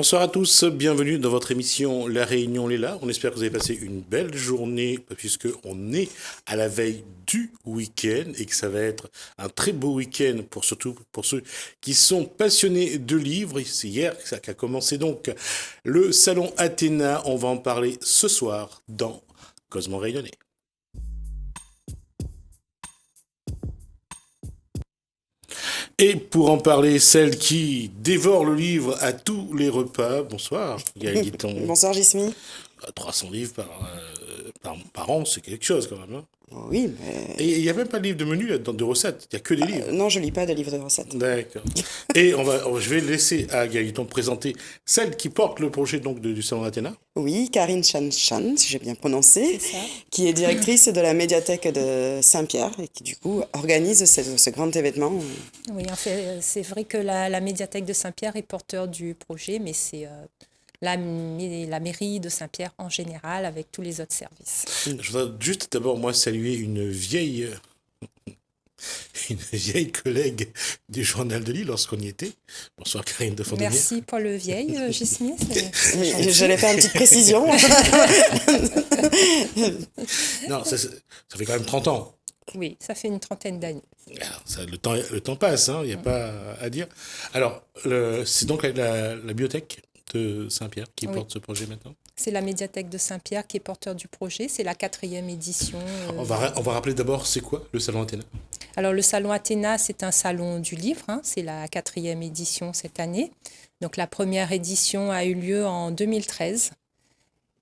Bonsoir à tous, bienvenue dans votre émission La Réunion Léla. On espère que vous avez passé une belle journée puisqu'on est à la veille du week-end et que ça va être un très beau week-end surtout pour ceux qui sont passionnés de livres. C'est hier qu'a commencé donc le salon Athéna. On va en parler ce soir dans Cosmo Rayonné. Et pour en parler, celle qui dévore le livre à tous les repas. Bonsoir, Gaël Guiton. Bonsoir, Gismi. 300 livres par an, c'est quelque chose quand même. Hein. Oui, mais... Et il n'y a même pas de livre de menu, de recettes, il n'y a que des livres. Non, je lis pas de livres de recettes. D'accord. Et je vais laisser à Gaël Guiton présenter celle qui porte le projet donc, du Salon Athéna. Oui, Karine Chan, si j'ai bien prononcé, qui est directrice de la médiathèque de Saint-Pierre et qui du coup organise ce grand événement. Oui, en fait, c'est vrai que la médiathèque de Saint-Pierre est porteur du projet, mais c'est la mairie de Saint-Pierre en général avec tous les autres services. Je voudrais juste d'abord moi saluer une vieille collègue du journal de Lille lorsqu'on y était. Bonsoir Karine de Fondenière. Merci pour le vieil, Gismi. J'allais faire une petite précision. Non, ça fait quand même 30 ans. Oui, ça fait une trentaine d'années. Le temps passe, il n'y a pas à dire. Alors, c'est donc la bibliothèque de Saint-Pierre qui porte ce projet maintenant. C'est la médiathèque de Saint-Pierre qui est porteur du projet. C'est la 4e édition. On va rappeler d'abord, c'est quoi le Salon Athéna ? Alors, le Salon Athéna, c'est un salon du livre. C'est la 4e édition cette année. Donc, la première édition a eu lieu en 2013.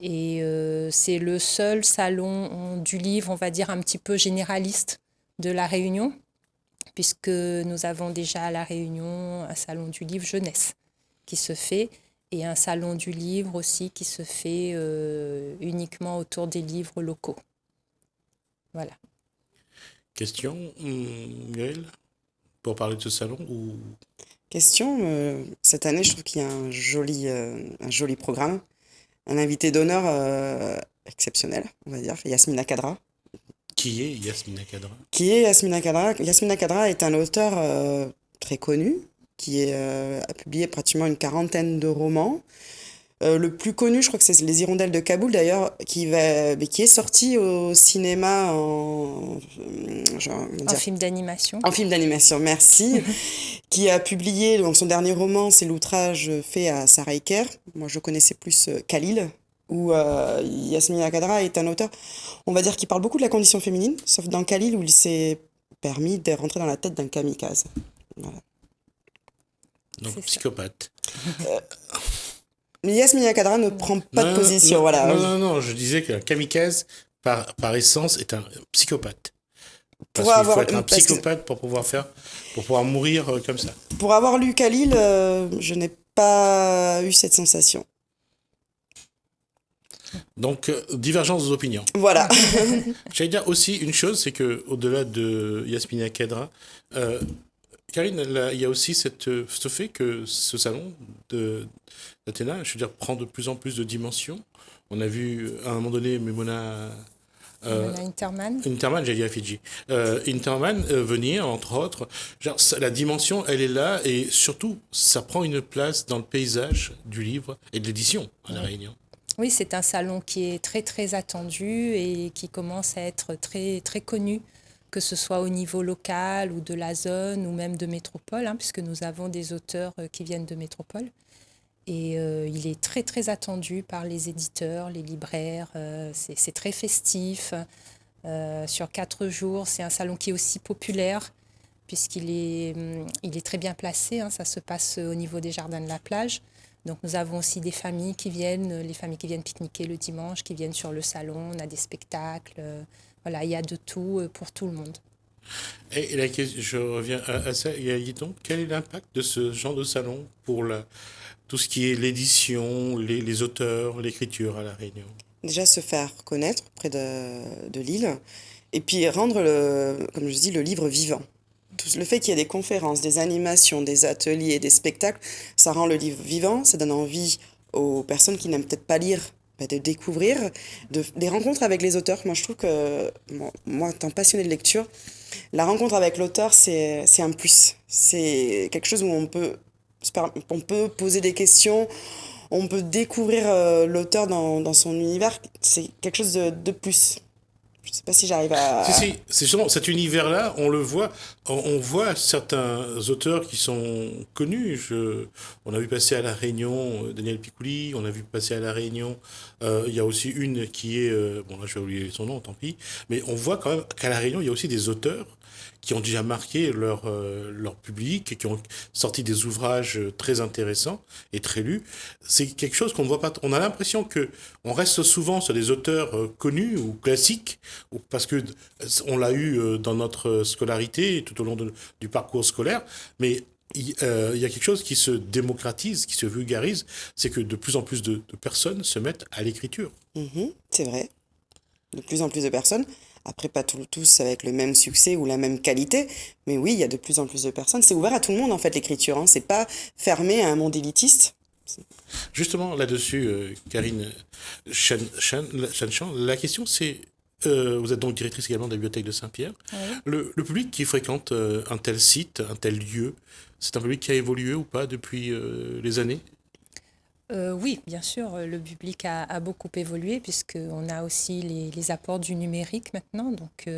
Et c'est le seul salon du livre, on va dire, un petit peu généraliste de La Réunion, puisque nous avons déjà à La Réunion un salon du livre jeunesse qui se fait, et un salon du livre aussi qui se fait uniquement autour des livres locaux. Voilà. Question, Gaëlle, pour parler de ce salon ou... Question, cette année, je trouve qu'il y a un joli programme. Un invité d'honneur exceptionnel, on va dire, Yasmina Khadra. Qui est Yasmina Khadra ? Yasmina Khadra est un auteur très connu qui a publié pratiquement une 40aine de romans. Le plus connu, je crois que c'est Les Hirondelles de Kaboul, d'ailleurs, qui est sorti au cinéma en film d'animation. En film d'animation, merci. Qui a publié, donc son dernier roman, c'est L'outrage fait à Sarayker. Moi, je connaissais plus Khalil, où Yasmina Khadra est un auteur, on va dire, qui parle beaucoup de la condition féminine, sauf dans Khalil, où il s'est permis de rentrer dans la tête d'un kamikaze. Voilà. Donc, psychopathe. Mais Yasmina Khadra ne prend pas de position. Voilà. Non, je disais qu'un kamikaze, par essence, est un psychopathe. Parce qu'il faut être un psychopathe pour pouvoir mourir comme ça. Pour avoir lu Khalil, je n'ai pas eu cette sensation. Donc, divergence d'opinion. Voilà. J'allais dire aussi une chose, c'est qu'au-delà de Yasmina Khadra, Karine, il y a aussi ce fait que ce salon d'Athéna, je veux dire, prend de plus en plus de dimensions. On a vu à un moment donné Memona Interman, j'allais dire à Fidji. Interman venir, entre autres. Genre, la dimension, elle est là et surtout, ça prend une place dans le paysage du livre et de l'édition à La Réunion. Oui, c'est un salon qui est très, très attendu et qui commence à être très, très connu, que ce soit au niveau local ou de la zone ou même de métropole, puisque nous avons des auteurs qui viennent de métropole. Et il est très, très attendu par les éditeurs, les libraires. C'est très festif. Sur 4 jours, c'est un salon qui est aussi populaire, puisqu'il est très bien placé. Ça se passe au niveau des jardins de la plage. Donc nous avons aussi des familles qui viennent, les familles qui viennent pique-niquer le dimanche, qui viennent sur le salon. On a des spectacles. Voilà, il y a de tout pour tout le monde. Et je reviens à ça, Guiton, quel est l'impact de ce genre de salon pour tout ce qui est l'édition, les auteurs, l'écriture à La Réunion ? Déjà se faire connaître près de Lille, et puis rendre, comme je dis, le livre vivant. Le fait qu'il y ait des conférences, des animations, des ateliers, des spectacles, ça rend le livre vivant, ça donne envie aux personnes qui n'aiment peut-être pas lire de découvrir, des rencontres avec les auteurs. Moi, je trouve que, moi, étant passionnée de lecture, la rencontre avec l'auteur, c'est un plus. C'est quelque chose où on peut On peut poser des questions, on peut découvrir l'auteur dans son univers. C'est quelque chose de plus. Je ne sais pas si j'arrive Si, à... si, c'est justement cet univers-là, on le voit, on voit certains auteurs qui sont connus. On a vu passer à La Réunion Daniel Picouli, on a vu passer à La Réunion, il y a aussi une qui est, bon là je vais oublier son nom, tant pis, mais on voit quand même qu'à La Réunion, il y a aussi des auteurs qui ont déjà marqué leur public, et qui ont sorti des ouvrages très intéressants et très lus. C'est quelque chose qu'on ne voit pas. On a l'impression que on reste souvent sur des auteurs connus ou classiques, parce que on l'a eu dans notre scolarité tout au long du parcours scolaire, mais il y a quelque chose qui se démocratise, qui se vulgarise, c'est que de plus en plus de personnes se mettent à l'écriture. C'est vrai. De plus en plus de personnes. Après, pas tous avec le même succès ou la même qualité, mais oui, il y a de plus en plus de personnes. C'est ouvert à tout le monde, en fait, l'écriture. Hein. C'est pas fermé à un monde élitiste. Justement, là-dessus, Karine Chanchan, la question c'est, vous êtes donc directrice également de la bibliothèque de Saint-Pierre. Oui. Le public qui fréquente un tel site, un tel lieu, c'est un public qui a évolué ou pas depuis les années? Oui, bien sûr, le public a beaucoup évolué puisqu'on a aussi les apports du numérique maintenant. Donc,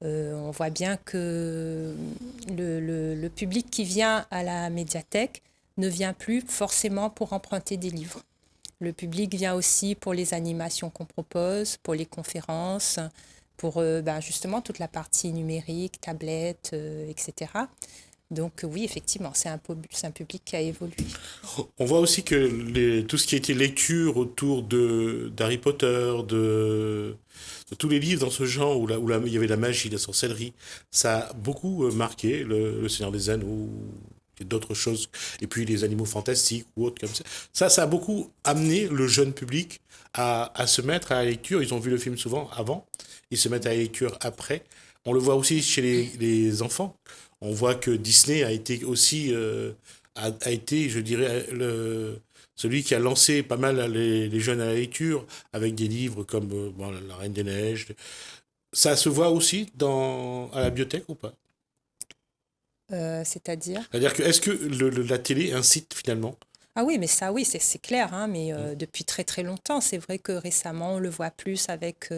on voit bien que le public qui vient à la médiathèque ne vient plus forcément pour emprunter des livres. Le public vient aussi pour les animations qu'on propose, pour les conférences, pour justement toute la partie numérique, tablette, etc. Donc oui, effectivement, c'est un public qui a évolué. On voit aussi que tout ce qui a été lecture autour d'Harry Potter, de tous les livres dans ce genre où il y avait la magie, la sorcellerie, ça a beaucoup marqué le Seigneur des Anneaux et d'autres choses, et puis les animaux fantastiques ou autres comme ça. Ça a beaucoup amené le jeune public à se mettre à la lecture. Ils ont vu le film souvent avant, ils se mettent à la lecture après. On le voit aussi chez les enfants. On voit que Disney a été aussi, a été, je dirais, celui qui a lancé pas mal les jeunes à la lecture avec des livres comme bon, La Reine des Neiges. Ça se voit aussi à la bibliothèque ou pas? C'est-à-dire? C'est-à-dire que est-ce que la télé incite finalement? Ah oui, mais ça, oui, c'est clair, hein, mais depuis très très longtemps. C'est vrai que récemment, on le voit plus avec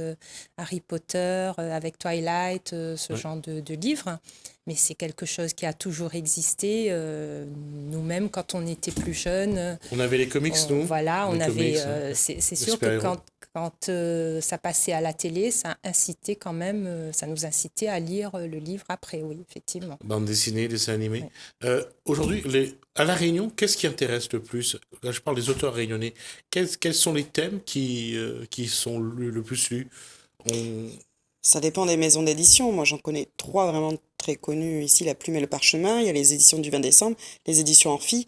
Harry Potter, avec Twilight, ce Ouais. genre de livres. Mais c'est quelque chose qui a toujours existé. Nous-mêmes, quand on était plus jeunes, On avait les comics, nous. voilà, on Les avait. comics, hein. C'est Les sûr que super-héros. quand ça passait à la télé, ça incitait quand même, ça nous incitait à lire le livre après, oui, effectivement. Bande dessinée, dessin animé. Ouais. Aujourd'hui, à La Réunion, qu'est-ce qui intéresse le plus? Là, je parle des auteurs réunionnais. Quels sont les thèmes qui sont le plus lus? On... Ça dépend des maisons d'édition. Moi, j'en connais 3 vraiment très connues ici, La Plume et le Parchemin. Il y a les éditions du 20 décembre, les éditions Orphi.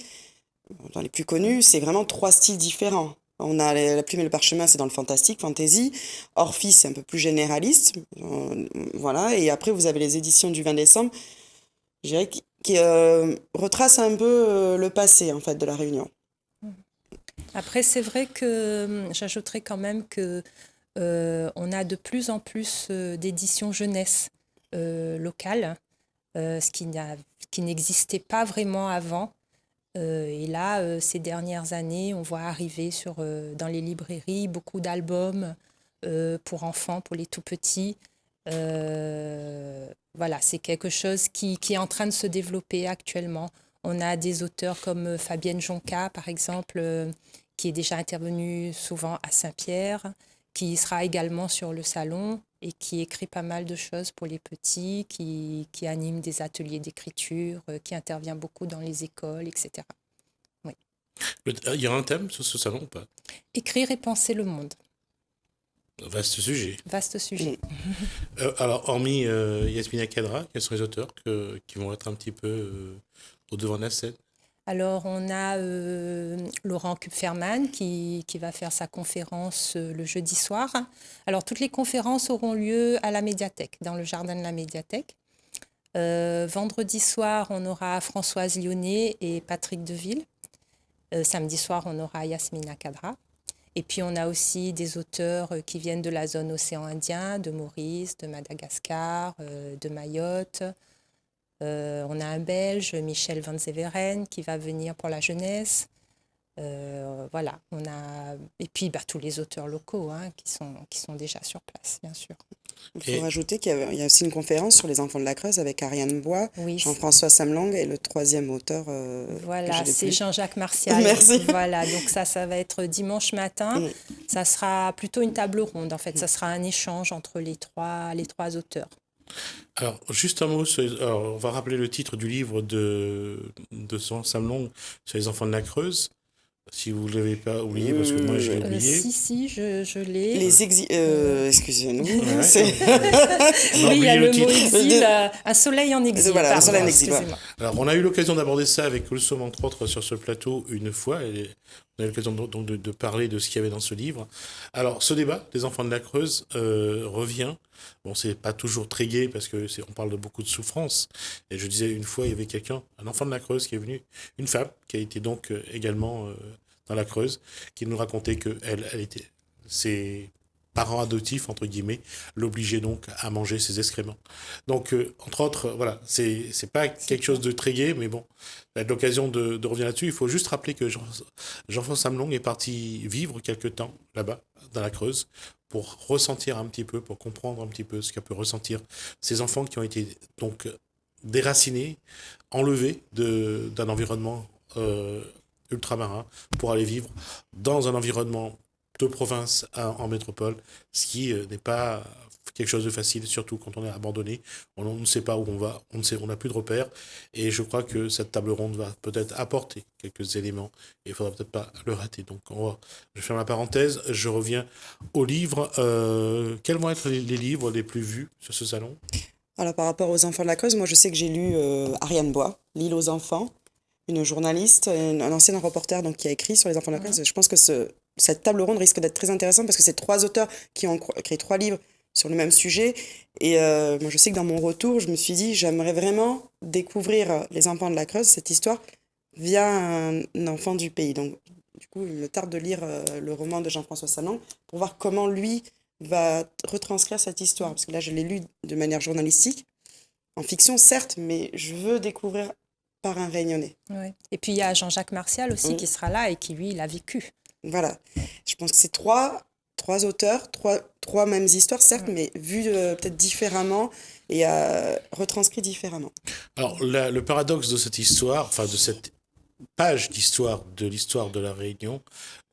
Dans les plus connus, c'est vraiment 3 styles différents. On a La Plume et le Parchemin, c'est dans le fantastique, fantasy. Orphi, c'est un peu plus généraliste. Voilà. Et après, vous avez les éditions du 20 décembre, je dirais, qui retracent un peu le passé, en fait, de la Réunion. Après, c'est vrai que j'ajouterais quand même que on a de plus en plus d'éditions jeunesse locales, ce qui n'existait pas vraiment avant. Et là, ces dernières années, on voit arriver dans les librairies beaucoup d'albums pour enfants, pour les tout petits. Voilà, c'est quelque chose qui est en train de se développer actuellement. On a des auteurs comme Fabienne Jonca, par exemple, qui est déjà intervenue souvent à Saint-Pierre, qui sera également sur le salon et qui écrit pas mal de choses pour les petits, qui anime des ateliers d'écriture, qui intervient beaucoup dans les écoles, etc. Oui. Il y a un thème sur ce salon ou pas? Écrire et penser le monde. Vaste sujet. Vaste sujet. Alors, hormis Yasmina Kadra, quels sont les auteurs qui vont être un petit peu au devant de la scène? Alors, on a Laurent Kupferman qui va faire sa conférence le jeudi soir. Alors, toutes les conférences auront lieu à la médiathèque, dans le jardin de la médiathèque. Vendredi soir, on aura Françoise Lyonnais et Patrick Deville. Samedi soir, on aura Yasmina Kadra. Et puis, on a aussi des auteurs qui viennent de la zone océan Indien, de Maurice, de Madagascar, de Mayotte. On a un Belge, Michel Van Zeveren, qui va venir pour la jeunesse. Voilà, et puis tous les auteurs locaux qui sont déjà sur place, bien sûr. Il faut rajouter qu'il y a aussi une conférence sur les enfants de la Creuse avec Ariane Bois, Oui, Jean-François Samlang et le troisième auteur. voilà, c'est Jean-Jacques Martial. Merci. Voilà, donc ça va être dimanche matin. Ça sera plutôt une table ronde, en fait. Ça sera un échange entre les trois auteurs. Alors, juste un mot, on va rappeler le titre du livre de Jean Samlong sur les enfants de la Creuse. Si vous ne l'avez pas oublié, parce que moi je l'ai oublié. Si, je l'ai. Excusez-nous. Ouais. Oui, il y a le mot exil, un soleil en exil. Voilà, un soleil en exil. Alors, on a eu l'occasion d'aborder ça avec Ulsom, entre autres, sur ce plateau une fois. Et on a eu l'occasion donc de parler de ce qu'il y avait dans ce livre. Alors, ce débat des enfants de la Creuse revient. Bon, c'est pas toujours très gai parce que on parle de beaucoup de souffrance. Et je disais une fois, il y avait un enfant de la Creuse qui est venu, une femme qui a été donc également dans la Creuse, qui nous racontait que elle était, ses parents adoptifs entre guillemets l'obligeaient donc à manger ses excréments. Donc entre autres, voilà, c'est pas quelque chose de très gai, mais bon, on a l'occasion de revenir là-dessus. Il faut juste rappeler que Jean-François Samlong est parti vivre quelque temps là-bas dans la Creuse, pour ressentir un petit peu, pour comprendre un petit peu ce qu'a pu ressentir ces enfants qui ont été donc déracinés, enlevés d'un environnement ultramarin pour aller vivre dans un environnement de province en métropole, ce qui n'est pas quelque chose de facile, surtout quand on est abandonné. On ne sait pas où on va, on n'a plus de repères. Et je crois que cette table ronde va peut-être apporter quelques éléments. Et il ne faudra peut-être pas le rater. Donc, je ferme la parenthèse. Je reviens aux livres. Quels vont être les livres les plus vus sur ce salon ? Alors, par rapport aux enfants de la Creuse, moi, je sais que j'ai lu Ariane Bois, L'île aux enfants, une journaliste, un ancien reporter donc, qui a écrit sur les enfants de la Creuse. Je pense que cette table ronde risque d'être très intéressante parce que c'est 3 auteurs qui ont écrit 3 livres sur le même sujet. Et moi, je sais que dans mon retour, je me suis dit, j'aimerais vraiment découvrir les enfants de la Creuse, cette histoire, via un enfant du pays. Donc, du coup, il me tarde de lire le roman de Jean-François Salan pour voir comment lui va retranscrire cette histoire. Parce que là, je l'ai lu de manière journalistique, en fiction, certes, mais je veux découvrir par un Réunionnais. Ouais. Et puis, il y a Jean-Jacques Martial aussi qui sera là et qui, lui, il a vécu. Voilà. Je pense que c'est trois auteurs, trois mêmes histoires, certes, mais vues peut-être différemment et retranscrites différemment. Alors, le paradoxe de cette histoire, enfin de cette page d'histoire de l'histoire de la Réunion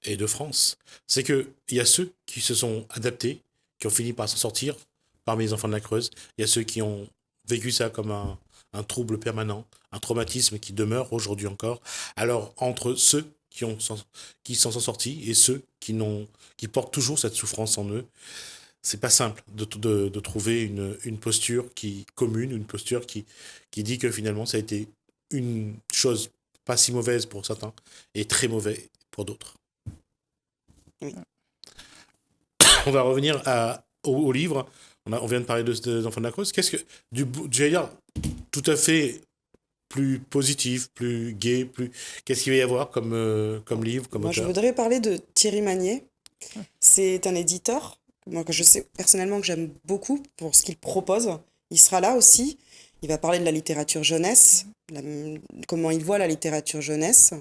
et de France, c'est qu'il y a ceux qui se sont adaptés, qui ont fini par s'en sortir parmi les enfants de la Creuse. Il y a ceux qui ont vécu ça comme un trouble permanent, un traumatisme qui demeure aujourd'hui encore. Alors, entre ceux qui s'en sont sortis et ceux qui portent toujours cette souffrance en eux, c'est pas simple de trouver une posture commune, une posture qui dit que finalement ça a été une chose pas si mauvaise pour certains et très mauvais pour d'autres. Oui. On va revenir au livre. On vient de parler des enfants de la Creuse. J'allais dire, tout à fait plus positif, plus gai, qu'est-ce qu'il va y avoir comme livre, comme Moi, auteur ? je voudrais parler de Thierry Magnier. C'est un éditeur, moi, que je sais personnellement que j'aime beaucoup pour ce qu'il propose. Il sera là aussi. Il va parler de la littérature jeunesse, comment il voit la littérature jeunesse.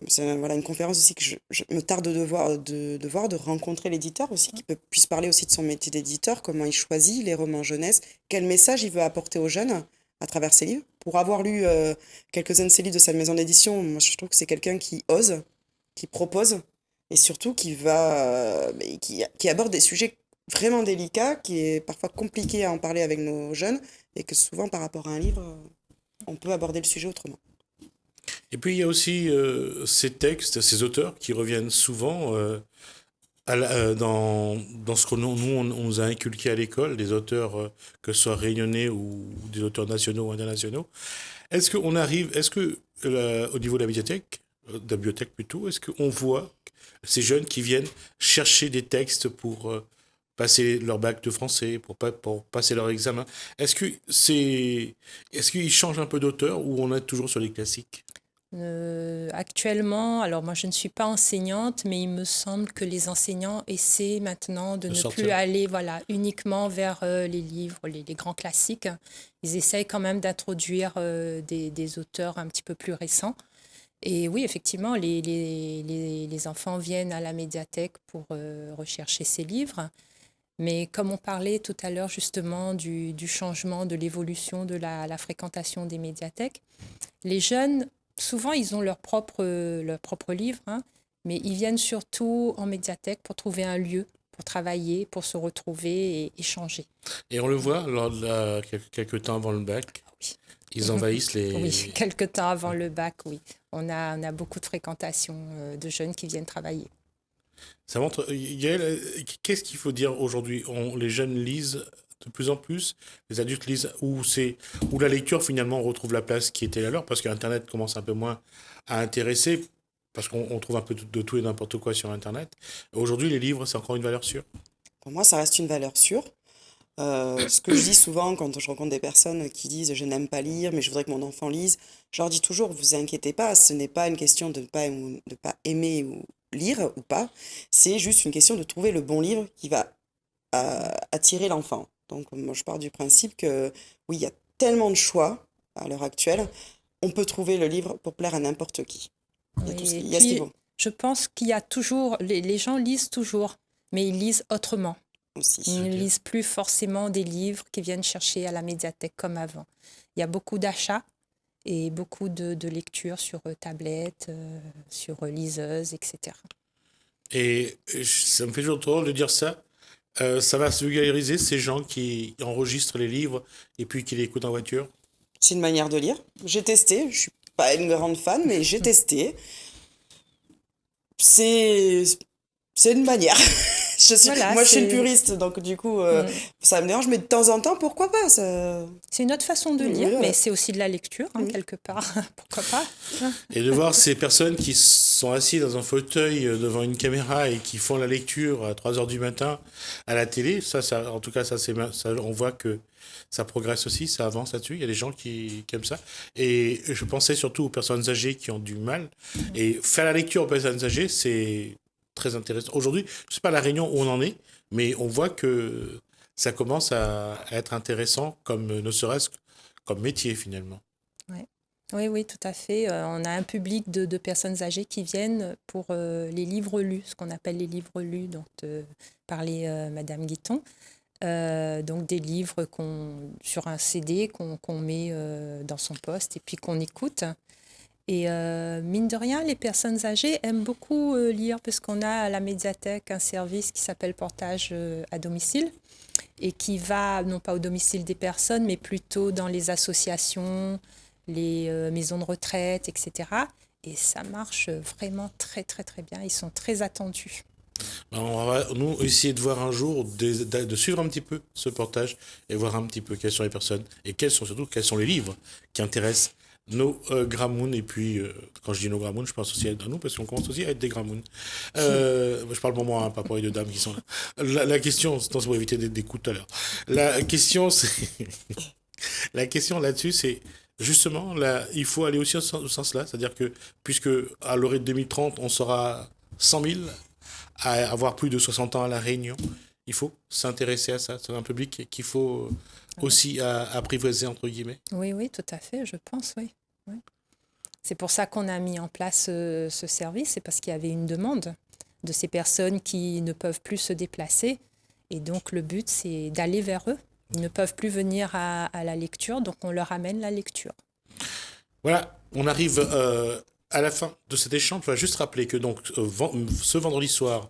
C'est une conférence aussi que je me tarde de voir, de rencontrer l'éditeur aussi, qui puisse parler aussi de son métier d'éditeur, comment il choisit les romans jeunesse, quel message il veut apporter aux jeunes à travers ses livres. Pour avoir lu quelques-uns de ses livres de sa maison d'édition, moi je trouve que c'est quelqu'un qui ose, qui propose, et surtout qui aborde des sujets vraiment délicats, qui est parfois compliqué à en parler avec nos jeunes, et que souvent par rapport à un livre, on peut aborder le sujet autrement. Et puis il y a aussi ces textes, ces auteurs qui reviennent souvent dans ce que on nous a inculqué à l'école, des auteurs que ce soit réunionnais ou des auteurs nationaux ou internationaux. Est-ce que au niveau de la bibliothèque plutôt, est-ce qu'on voit ces jeunes qui viennent chercher des textes pour passer leur bac de français, pour passer leur examen? Est-ce qu'ils changent un peu d'auteur ou on est toujours sur les classiques? Actuellement, alors moi je ne suis pas enseignante, mais il me semble que les enseignants essaient maintenant de ne plus aller uniquement vers les livres, les grands classiques. Ils essayent quand même d'introduire des auteurs un petit peu plus récents. Et oui, effectivement, les enfants viennent à la médiathèque pour rechercher ces livres. Mais comme on parlait tout à l'heure justement du changement, de l'évolution de la fréquentation des médiathèques, les jeunes, souvent, ils ont leur propre livre, hein, mais ils viennent surtout en médiathèque pour trouver un lieu, pour travailler, pour se retrouver et échanger. Et on le voit lors de quelques temps avant le bac, Oui. ils envahissent les... Oui, quelques temps avant le bac, oui. On a beaucoup de fréquentation de jeunes qui viennent travailler. Ça montre, Yael, qu'est-ce qu'il faut dire aujourd'hui? Les jeunes lisent de plus en plus, les adultes lisent, où la lecture finalement retrouve la place qui était la leur, parce qu'Internet commence un peu moins à intéresser, parce qu'on trouve un peu de tout et n'importe quoi sur Internet. Aujourd'hui, les livres, c'est encore une valeur sûre. Pour moi, ça reste une valeur sûre. Ce que je dis souvent quand je rencontre des personnes qui disent je n'aime pas lire, mais je voudrais que mon enfant lise, je leur dis toujours, vous inquiétez pas, ce n'est pas une question de ne pas aimer ou lire ou pas, c'est juste une question de trouver le bon livre qui va attirer l'enfant. Donc moi je pars du principe que oui, il y a tellement de choix à l'heure actuelle, on peut trouver le livre pour plaire à n'importe qui. Il y a, Oui, tout ce, et il y a ce qu'il puis, faut je pense qu'il y a toujours, les gens lisent toujours, mais ils lisent autrement. aussi. Ils ne lisent plus forcément des livres qu'ils viennent chercher à la médiathèque comme avant. Il y a beaucoup d'achats et beaucoup de lectures sur tablette, sur liseuse, etc. Et ça me fait toujours drôle de dire ça. Ça va se vulgariser ces gens qui enregistrent les livres et puis qui les écoutent en voiture. C'est une manière de lire. J'ai testé, je suis pas une grande fan, mais j'ai testé. C'est une manière. Voilà, Moi, je suis une c'est- puriste, donc du coup, Mm. ça me dérange, mais de temps en temps, pourquoi pas ça... C'est une autre façon de Oui, lire, voilà. mais c'est aussi de la lecture, hein, Oui. quelque part. Pourquoi pas? Et de voir ces personnes qui sont assises dans un fauteuil devant une caméra et qui font la lecture à 3 heures du matin à la télé, en tout cas, ça, on voit que ça progresse aussi, ça avance là-dessus. Il y a des gens qui aiment ça. Et je pensais surtout aux personnes âgées qui ont du mal. Et faire la lecture aux personnes âgées, c'est très intéressant. Aujourd'hui, je ne sais pas la Réunion où on en est, mais on voit que ça commence à être intéressant, comme ne serait-ce comme métier finalement. Oui, oui, tout à fait. On a un public de personnes âgées qui viennent pour les livres lus, ce qu'on appelle les livres lus, dont parlait Madame Guiton. Donc des livres sur un CD qu'on met dans son poste et puis qu'on écoute. Et mine de rien, les personnes âgées aiment beaucoup lire parce qu'on a à la médiathèque un service qui s'appelle Portage à domicile et qui va, non pas au domicile des personnes, mais plutôt dans les associations, les maisons de retraite, etc. Et ça marche vraiment très, très, très bien. Ils sont très attendus. On va, nous, essayer de voir un jour, de suivre un petit peu ce portage et voir un petit peu quelles sont les personnes et quels sont les livres qui intéressent nos Gramouns. Et puis, quand je dis nos Gramouns, je pense aussi à nous parce qu'on commence aussi à être des Gramouns. Je parle pour moi, hein, pas pour les deux dames qui sont là. La question, c'est pour éviter des coups tout à l'heure. La question, c'est. La question là-dessus, c'est justement, là, il faut aller aussi au sens-là, c'est-à-dire que, puisque à l'horizon 2030, on sera 100 000 à avoir plus de 60 ans à La Réunion, il faut s'intéresser à ça. C'est un public qu'il faut aussi apprivoiser, entre guillemets. Oui, oui, tout à fait, je pense, oui. Oui. C'est pour ça qu'on a mis en place ce service, c'est parce qu'il y avait une demande de ces personnes qui ne peuvent plus se déplacer. Et donc, le but, c'est d'aller vers eux. Ils ne peuvent plus venir à la lecture, donc on leur amène la lecture. Voilà, on arrive à la fin de cet échange. Je vais juste rappeler que donc, ce vendredi soir,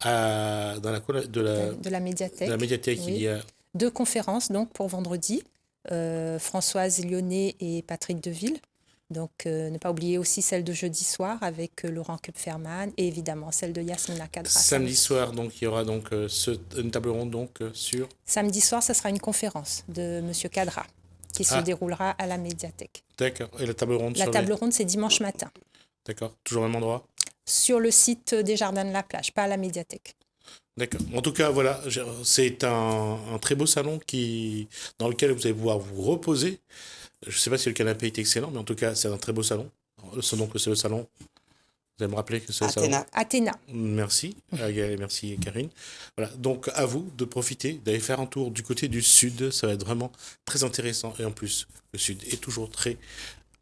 dans la cour de la médiathèque, oui. il y a 2 conférences donc, pour vendredi. Françoise Lyonnais et Patrick Deville. Donc, ne pas oublier aussi celle de jeudi soir avec Laurent Kupferman et évidemment celle de Yasmina Kadra. Samedi soir, donc, il y aura donc, une table ronde donc, sur... Samedi soir, ce sera une conférence de M. Kadra qui se déroulera à la médiathèque. D'accord. Et la table ronde La table ronde, c'est dimanche matin. D'accord. Toujours au même endroit? Sur le site des Jardins de la Plage, pas à la médiathèque. D'accord. En tout cas, voilà, c'est un très beau salon dans lequel vous allez pouvoir vous reposer. Je ne sais pas si le canapé est excellent, mais en tout cas, c'est un très beau salon. donc c'est le salon. Vous allez me rappeler que c'est le salon Athéna. Merci, Gaël, merci Karine. Voilà, donc à vous de profiter, d'aller faire un tour du côté du sud, ça va être vraiment très intéressant. Et en plus, le sud est toujours très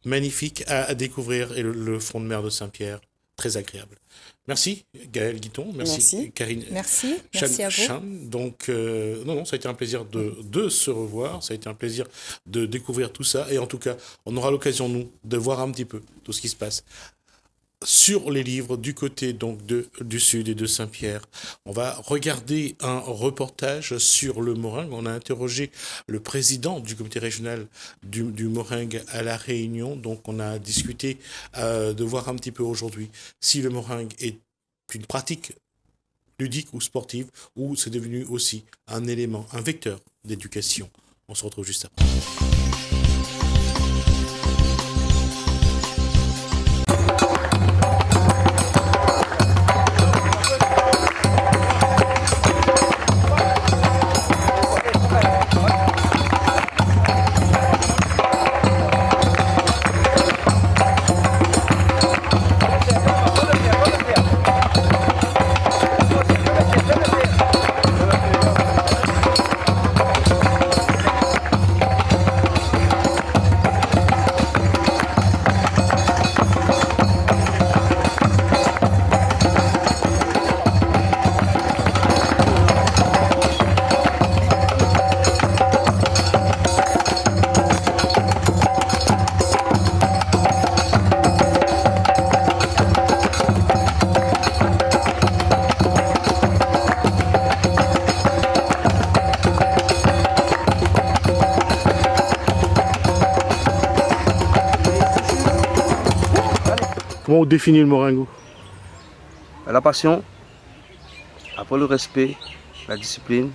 magnifique à découvrir et le front de mer de Saint-Pierre, très agréable. Merci Gaël Guiton, merci Karine. Merci à vous. Donc, non, ça a été un plaisir de se revoir, ça a été un plaisir de découvrir tout ça. Et en tout cas, on aura l'occasion, nous, de voir un petit peu tout ce qui se passe sur les livres du côté donc du sud et de Saint-Pierre. On va regarder un reportage sur le meringue. On a interrogé le président du comité régional du meringue à La Réunion. Donc on a discuté de voir un petit peu aujourd'hui si le meringue est une pratique ludique ou sportive ou c'est devenu aussi un élément, un vecteur d'éducation. On se retrouve juste après. Comment on définit le moringue? La passion, après le respect, la discipline,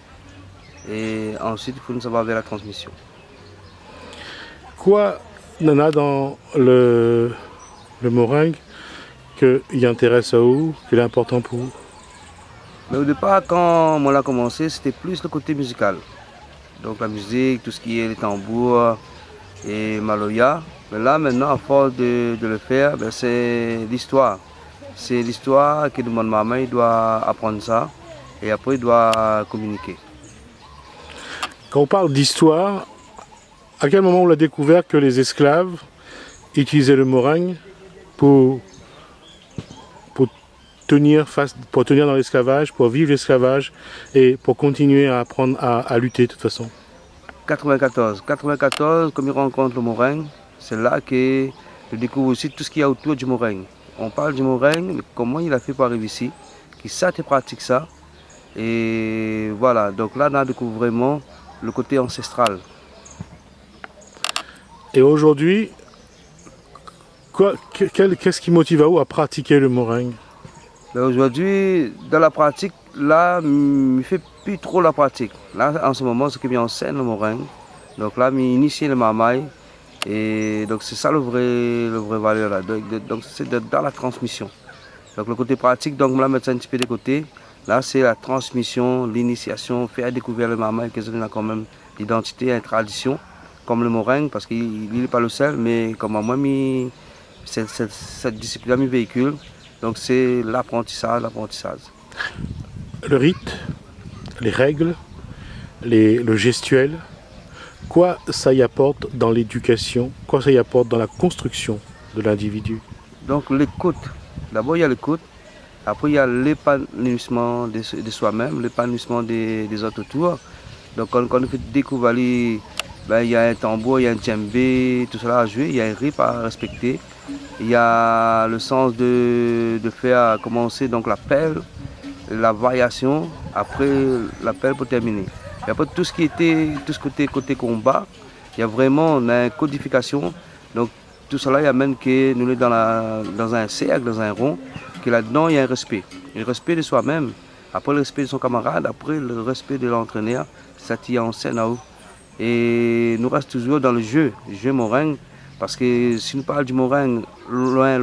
et ensuite il faut nous savoir vers la transmission. Quoi Nana dans le moringue qui intéresse à vous, qui est important pour vous? Mais au départ, quand on a commencé, c'était plus le côté musical. Donc la musique, tout ce qui est les tambours et maloya. Mais là maintenant, à force de le faire, ben, c'est l'histoire. C'est l'histoire qui demande maman, il doit apprendre ça et après il doit communiquer. Quand on parle d'histoire, à quel moment on a découvert que les esclaves utilisaient le meringue pour tenir dans l'esclavage, pour vivre l'esclavage et pour continuer à apprendre à lutter de toute façon? 94, comme il rencontre le meringue, c'est là que je découvre aussi tout ce qu'il y a autour du meringue. On parle du meringue, mais comment il a fait pour arriver ici, qui ça te pratique ça. Et voilà, donc là on découvre vraiment le côté ancestral. Et aujourd'hui, qu'est-ce qui motive à vous à pratiquer le meringue? Aujourd'hui, dans la pratique, là, je ne fais plus trop la pratique. Là, en ce moment, c'est que j'enseigne le meringue. Donc là, j'initie le mamaï. Et donc, c'est ça le vrai valeur là. Donc, c'est dans la transmission. Donc, le côté pratique, donc, je vais mettre ça un petit peu de côté. Là, c'est la transmission, l'initiation, faire découvrir le mamaï, que ça a quand même l'identité, une tradition, comme le meringue, parce qu'il n'est pas le seul, mais comme moi, cette discipline, mes véhicules. Donc c'est l'apprentissage. Le rite, les règles, le gestuel, quoi ça y apporte dans l'éducation, quoi ça y apporte dans la construction de l'individu? Donc l'écoute, d'abord il y a l'écoute, après il y a l'épanouissement de soi-même, l'épanouissement des autres autour. Donc quand on fait découvrir, ben, il y a un tambour, il y a un djembé, tout cela à jouer, il y a un rythme à respecter. Il y a le sens de faire commencer donc l'appel, la variation, après l'appel pour terminer. Et après tout ce côté combat, il y a vraiment une codification. Donc tout cela il amène que nous sommes dans un cercle, dans un rond, que là-dedans il y a un respect. Le respect de soi-même, après le respect de son camarade, après le respect de l'entraîneur, ça tient en scène à haut. Et nous restons toujours dans le jeu meringue. Parce que si nous parlons du meringue, loin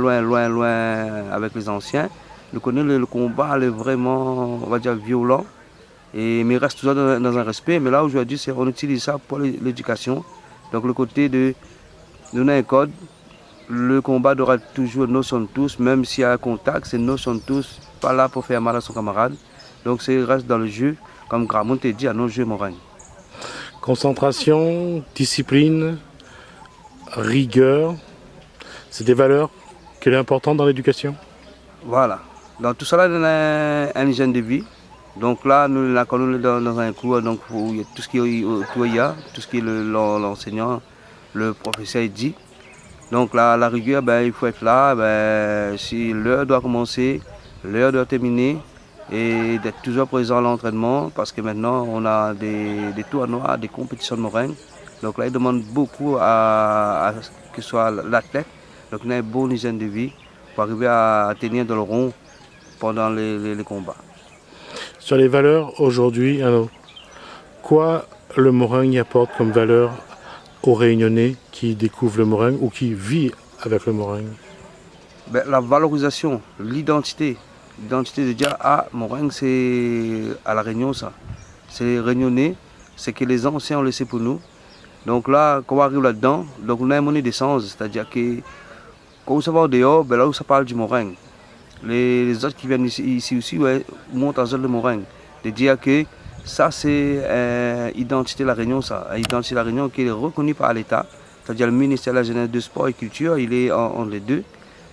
avec les anciens, nous connaissons le combat, est vraiment, on va dire, violent. Mais il reste toujours dans un respect. Mais là, aujourd'hui, on utilise ça pour l'éducation. Donc le côté de donner un code, le combat doit être toujours nous sommes tous, même s'il y a un contact, c'est nous sommes tous, pas là pour faire mal à son camarade. Donc c'est reste dans le jeu, comme Gramont t'a dit, à nos jeux Moraigne. Concentration, discipline, rigueur, c'est des valeurs qui sont importantes dans l'éducation. Voilà. Dans tout ça, là, on a un hygiène de vie. Donc là, nous sommes dans un cours, donc il y a tout ce qui est tout ce qui est l'enseignant, le professeur dit. Donc là, la rigueur, il faut être là. Si l'heure doit commencer, l'heure doit terminer et d'être toujours présent à l'entraînement parce que maintenant, on a des tournois, des compétitions de Moraigne. Donc là, il demande beaucoup à que ce soit l'athlète. Donc on a une bonne hygiène de vie pour arriver à tenir dans le rond pendant les combats. Sur les valeurs aujourd'hui, alors, quoi le Moraigne apporte comme valeur aux Réunionnais qui découvrent le Moraigne ou qui vivent avec le Moraigne? La valorisation, l'identité. L'identité de dire, Moraigne, c'est à la Réunion, ça. C'est Réunionnais, c'est que les anciens ont laissé pour nous. Donc là, quand on arrive là-dedans, donc on a une monnaie d'essence, c'est-à-dire que quand on va au dehors, là où ça parle du Moraigne. Les autres qui viennent ici aussi montent en zone de Moraigne. De dire que ça, c'est l'identité de la Réunion, ça. L'identité de la Réunion qui est reconnue par l'État. C'est-à-dire le ministère de la Jeunesse, de Sport et Culture, il est entre les deux.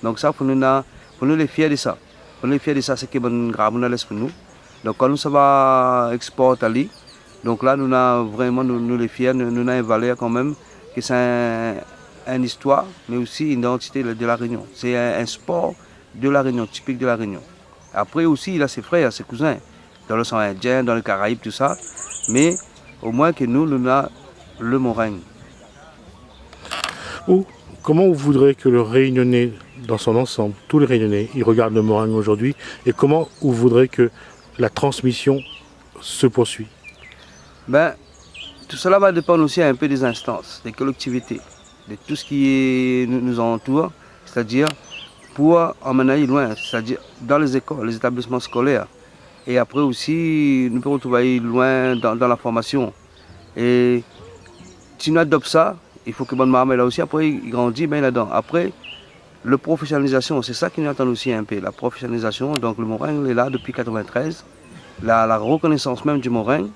Donc ça, pour nous les fiers de ça. Pour nous les fiers de ça, c'est que nous laisse pour nous. Donc quand nous ça va exporter ali, donc là, nous avons vraiment, nous les fiers, nous avons une valeur quand même, que c'est une histoire, mais aussi une identité de la Réunion. C'est un sport de la Réunion, typique de la Réunion. Après aussi, il a ses frères, ses cousins, dans le sang indien, dans les Caraïbes, tout ça. Mais au moins que nous avons le Moraigne. Comment vous voudrez que le Réunionnais, dans son ensemble, tous les Réunionnais, ils regardent le Moraigne aujourd'hui, et comment vous voudrez que la transmission se poursuit? Tout cela va dépendre aussi un peu des instances, des collectivités, de tout ce qui nous entoure, c'est-à-dire pour emmener loin, c'est-à-dire dans les écoles, les établissements scolaires. Et après aussi, nous pouvons trouver loin dans la formation. Et si nous adoptons ça, il faut que bonne maman là aussi, après il grandit bien là-dedans. Après, la professionnalisation, c'est ça qui nous attend aussi un peu, la professionnalisation. Donc le Moraigne est là depuis 1993. La reconnaissance même du Moraigne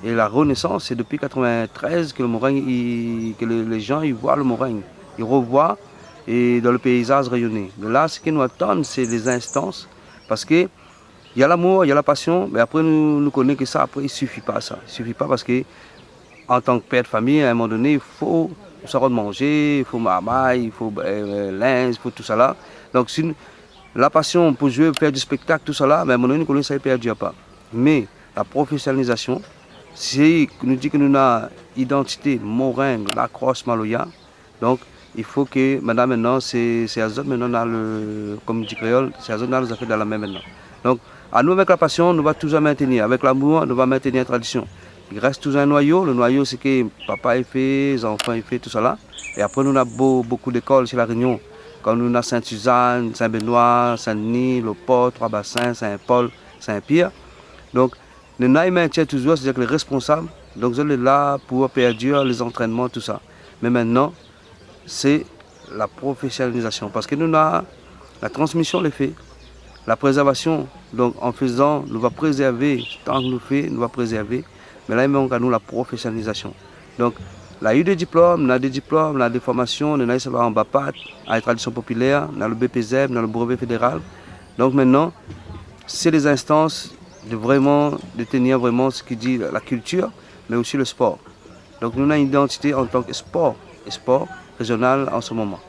et la renaissance, c'est depuis 1993 que le Moraigne, que les gens ils voient le Moraigne, ils revoient et dans le paysage rayonné. Mais là, ce qui nous attend, c'est les instances, parce que il y a l'amour, il y a la passion, mais après nous connaissons que ça, après il ne suffit pas ça. Il ne suffit pas parce que en tant que père de famille, à un moment donné, il faut savoir manger, il faut marmaille, il faut linge, il faut tout ça là. Donc la passion pour jouer, faire du spectacle, tout ça là, mais à un moment donné, nous connaissons ça, il ne perdure pas. Mais la professionnalisation, c'est nous dit que nous avons identité, Moraigne, la crosse, Maloya. Donc il faut que maintenant, c'est à zone maintenant, comme dit créole, c'est à zone nous a fait dans la main maintenant. Donc à nous avec la passion, nous va toujours maintenir. Avec l'amour, nous va maintenir la tradition. Il reste toujours un noyau. Le noyau, c'est que papa est fait, les enfants est fait, tout ça là. Et après, nous avons beaucoup d'écoles sur la Réunion. Comme nous avons Sainte-Suzanne, Saint-Benoît, Saint-Denis, Le Port, Trois-Bassins, Saint-Paul, Saint-Pierre. Donc, nous maintenons toujours, c'est-à-dire que les responsables, donc ils sont là pour perdurer les entraînements, tout ça. Mais maintenant, c'est la professionnalisation. Parce que nous avons la transmission, les faits. La préservation, donc en faisant, nous va préserver, tant que nous faisons, nous va préserver. Mais là, il manque à nous la professionnalisation. Donc, là, il y a eu des diplômes, on a des diplômes, on a des formations, on a en BAPAT, à la tradition populaire, on a le BPZ, on a le brevet fédéral. Donc maintenant, c'est les instances de tenir vraiment ce qui dit la culture, mais aussi le sport. Donc nous avons une identité en tant que sport, et sport régional en ce moment.